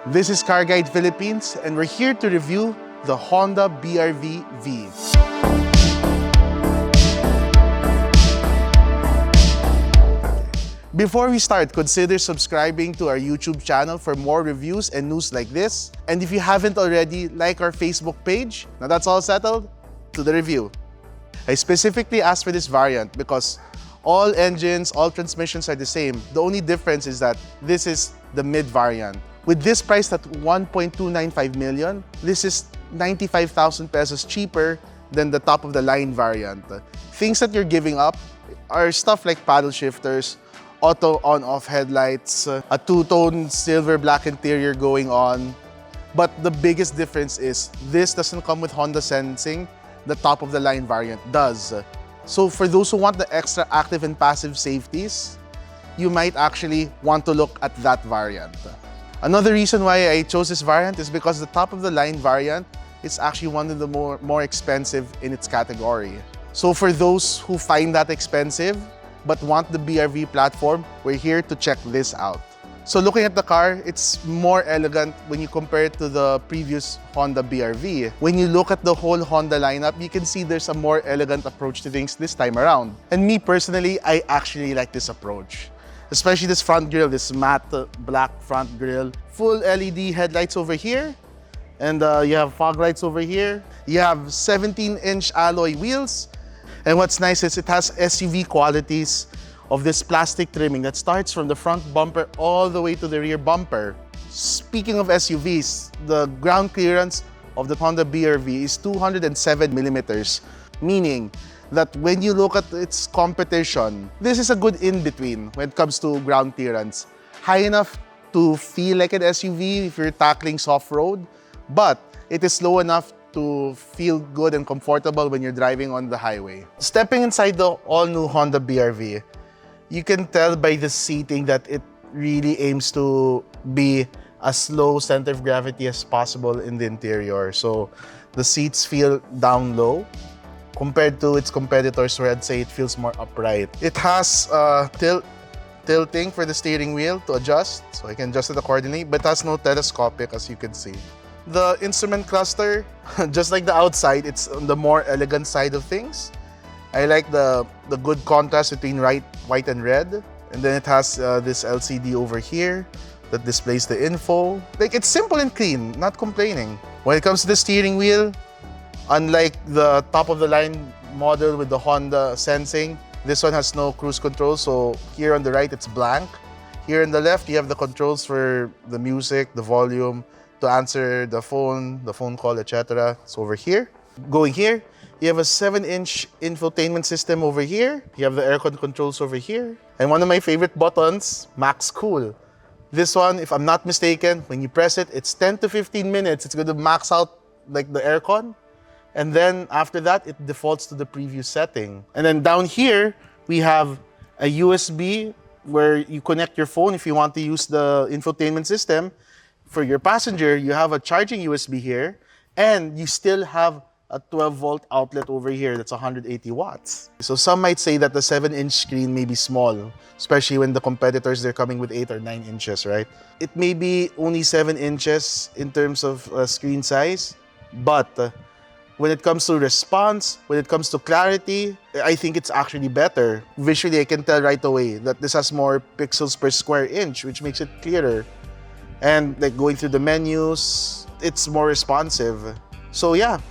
This is CarGuide Philippines, and we're here to review the Honda BR-V V. Before we start, consider subscribing to our YouTube channel for more reviews and news like this. And if you haven't already, like our Facebook page. Now that's all settled, to the review. I specifically asked for this variant because all engines, all transmissions are the same. The only difference is that this is the mid variant. With this priced at 1.295 million, this is 95,000 pesos cheaper than the top of the line variant. Things that you're giving up are stuff like paddle shifters, auto on-off headlights, a two-tone silver black interior going on. But the biggest difference is this doesn't come with Honda sensing, the top of the line variant does. So for those who want the extra active and passive safeties, you might actually want to look at that variant. Another reason why I chose this variant is because the top of the line variant is actually one of the more expensive in its category. So for those who find that expensive but want the BR-V platform, we're here to check this out. So looking at the car, it's more elegant when you compare it to the previous Honda BR-V. When you look at the whole Honda lineup, you can see there's a more elegant approach to things this time around. And me personally, I actually like this approach. Especially this front grille, this matte black front grille. Full LED headlights over here. And you have fog lights over here. You have 17-inch alloy wheels. And what's nice is it has SUV qualities of this plastic trimming that starts from the front bumper all the way to the rear bumper. Speaking of SUVs, the ground clearance of the Honda BR-V is 207 millimeters, meaning that when you look at its competition, this is a good in-between when it comes to ground clearance. High enough to feel like an SUV if you're tackling soft road, but it is low enough to feel good and comfortable when you're driving on the highway. Stepping inside the all-new Honda BR-V, you can tell by the seating that it really aims to be as low center of gravity as possible in the interior. So the seats feel down low compared to its competitors where I'd say it feels more upright. It has tilting for the steering wheel to adjust, so I can adjust it accordingly, but it has no telescopic as you can see. The instrument cluster, just like the outside, it's on the more elegant side of things. I like the good contrast between white and red. And then it has this LCD over here that displays the info. Like, it's simple and clean, not complaining. When it comes to the steering wheel, unlike the top-of-the-line model with the Honda sensing, this one has no cruise control. So here on the right, it's blank. Here on the left, you have the controls for the music, the volume, to answer the phone call, etc. It's over here. Going here, you have a 7-inch infotainment system over here. You have the aircon controls over here. And one of my favorite buttons, Max Cool. This one, if I'm not mistaken, when you press it, it's 10 to 15 minutes. It's going to max out like the aircon. And then after that, it defaults to the previous setting. And then down here, we have a USB where you connect your phone if you want to use the infotainment system. For your passenger, you have a charging USB here, and you still have a 12-volt outlet over here that's 180 watts. So some might say that the 7-inch screen may be small, especially when the competitors, they're coming with 8 or 9 inches, right? It may be only 7 inches in terms of screen size, but when it comes to response, when it comes to clarity, I think it's actually better. Visually, I can tell right away that this has more pixels per square inch, which makes it clearer. And like going through the menus, it's more responsive. So yeah,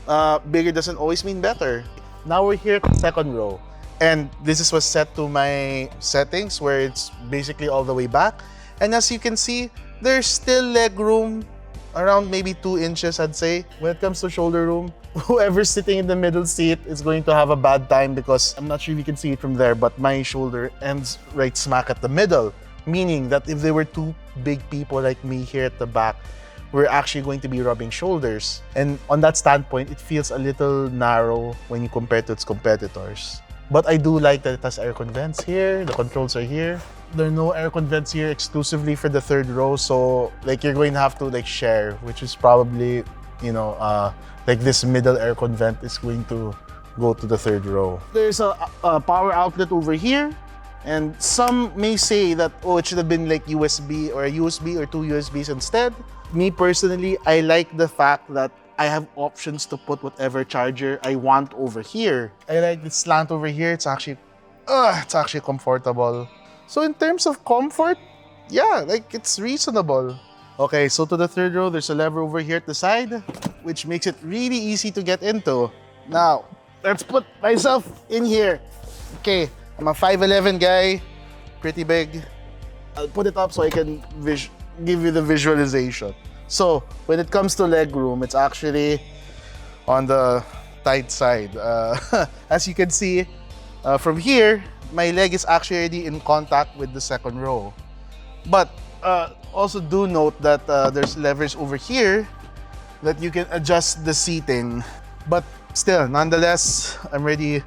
bigger doesn't always mean better. Now we're here at the second row. And this is what's set to my settings where it's basically all the way back. And as you can see, there's still leg room around maybe 2 inches, I'd say. When it comes to shoulder room, whoever's sitting in the middle seat is going to have a bad time because I'm not sure if you can see it from there, but my shoulder ends right smack at the middle. Meaning that if there were two big people like me here at the back, we're actually going to be rubbing shoulders. And on that standpoint, it feels a little narrow when you compare to its competitors. But I do like that it has aircon vents here, the controls are here. There are no aircon vents here exclusively for the third row, so like you're going to have to like share, which is probably, like this middle aircon vent is going to go to the third row. There's a power outlet over here. And some may say that, oh, it should have been like USB or a USB or two USBs instead. Me personally, I like the fact that I have options to put whatever charger I want over here. I like the slant over here. It's actually comfortable. So in terms of comfort, yeah, like it's reasonable. Okay, so to the third row, there's a lever over here at the side, which makes it really easy to get into. Now, let's put myself in here. Okay, I'm a 5'11" guy, pretty big. I'll put it up so I can give you the visualization. So, when it comes to leg room, it's actually on the tight side. As you can see, from here, my leg is actually already in contact with the second row. But also do note that there's levers over here that you can adjust the seating. But still, nonetheless, I'm already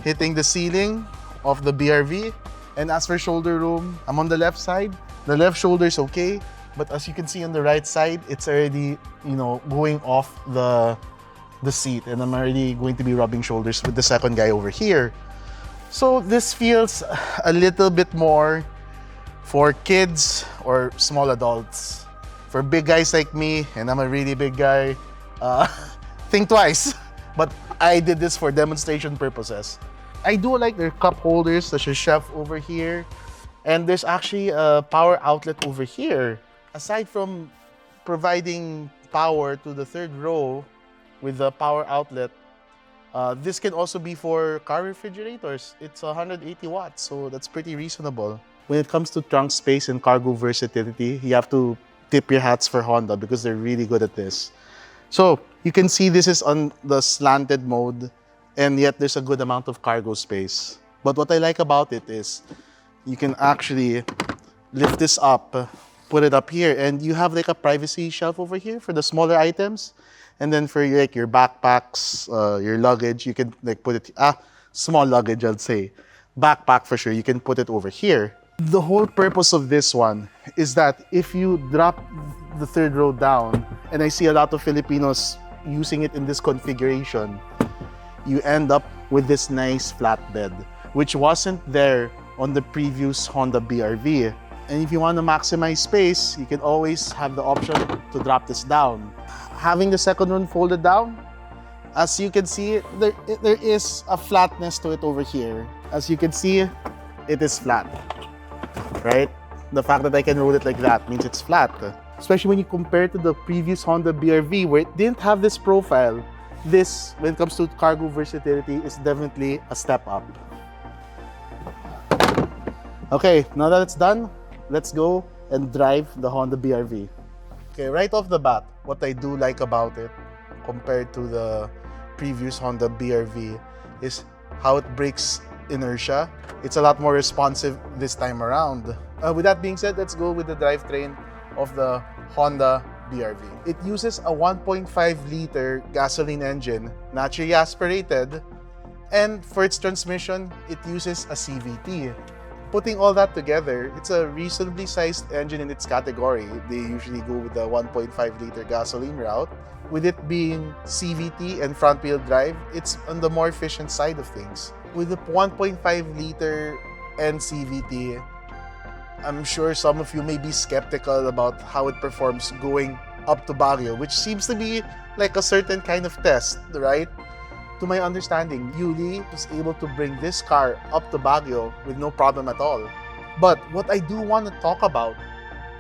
hitting the ceiling of the BRV. And as for shoulder room, I'm on the left side. The left shoulder is okay, but as you can see on the right side, it's already, going off the seat, and I'm already going to be rubbing shoulders with the second guy over here. So this feels a little bit more for kids or small adults. For big guys like me, and I'm a really big guy, think twice. But I did this for demonstration purposes. I do like their cup holders, such as chef over here. And there's actually a power outlet over here. Aside from providing power to the third row with the power outlet, this can also be for car refrigerators. It's 180 watts, so that's pretty reasonable. When it comes to trunk space and cargo versatility, you have to tip your hats for Honda because they're really good at this. So you can see this is on the slanted mode, and yet there's a good amount of cargo space. But what I like about it is you can actually lift this up, put it up here, and you have like a privacy shelf over here for the smaller items. And then for like your backpacks, your luggage, you can like put it, small luggage, I'd say. Backpack for sure, you can put it over here. The whole purpose of this one is that if you drop the third row down, and I see a lot of Filipinos using it in this configuration, you end up with this nice flatbed, which wasn't there on the previous Honda BRV. And if you want to maximize space, you can always have the option to drop this down. Having the second one folded down, as you can see, there is a flatness to it over here. As you can see, it is flat, right? The fact that I can roll it like that means it's flat. Especially when you compare to the previous Honda BRV where it didn't have this profile. This, when it comes to cargo versatility, is definitely a step up. Okay, now that it's done, let's go and drive the Honda BRV. Okay, right off the bat, what I do like about it compared to the previous Honda BRV is how it breaks inertia. It's a lot more responsive this time around. With that being said, let's go with the drivetrain of the Honda BRV. It uses a 1.5-liter gasoline engine, naturally aspirated, and for its transmission, it uses a CVT. Putting all that together, it's a reasonably sized engine in its category. They usually go with the 1.5-liter gasoline route. With it being CVT and front-wheel drive, it's on the more efficient side of things. With the 1.5-liter and CVT, I'm sure some of you may be skeptical about how it performs going up to Baguio, which seems to be like a certain kind of test, right? To my understanding, Yuli was able to bring this car up to Baguio with no problem at all. But what I do want to talk about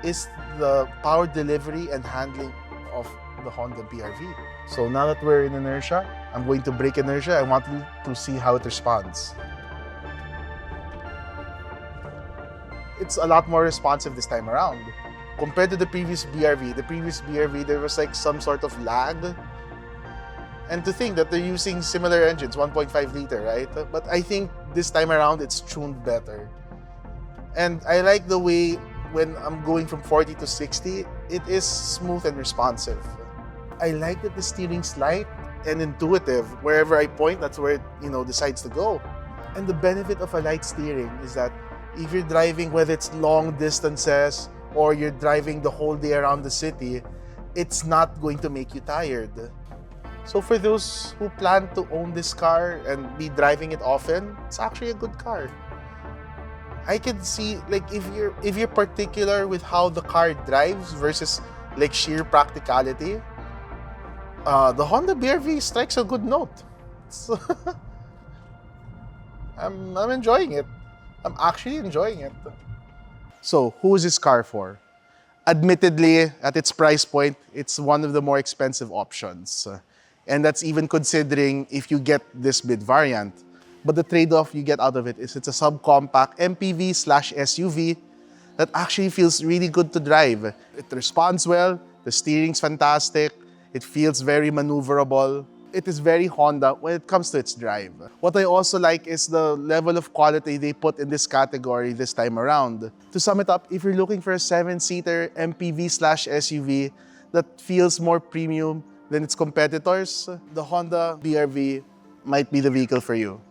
is the power delivery and handling of the Honda BRV. So now that we're in inertia, I'm going to break inertia. I want you to see how it responds. It's a lot more responsive this time around. Compared to the previous BRV, there was like some sort of lag. And to think that they're using similar engines, 1.5-liter, right? But I think this time around, it's tuned better. And I like the way when I'm going from 40 to 60, it is smooth and responsive. I like that the steering's light and intuitive. Wherever I point, that's where it, decides to go. And the benefit of a light steering is that if you're driving, whether it's long distances or you're driving the whole day around the city, it's not going to make you tired. So for those who plan to own this car and be driving it often, it's actually a good car. I can see, like, if you're particular with how the car drives versus like sheer practicality, the Honda BR-V strikes a good note. So, I'm enjoying it. I'm actually enjoying it. So, who is this car for? Admittedly, at its price point, it's one of the more expensive options. And that's even considering if you get this mid variant. But the trade-off you get out of it is it's a subcompact MPV slash SUV that actually feels really good to drive. It responds well, the steering's fantastic, it feels very maneuverable. It is very Honda when it comes to its drive. What I also like is the level of quality they put in this category this time around. To sum it up, if you're looking for a 7-seater MPV slash SUV that feels more premium than its competitors, the Honda BR-V might be the vehicle for you.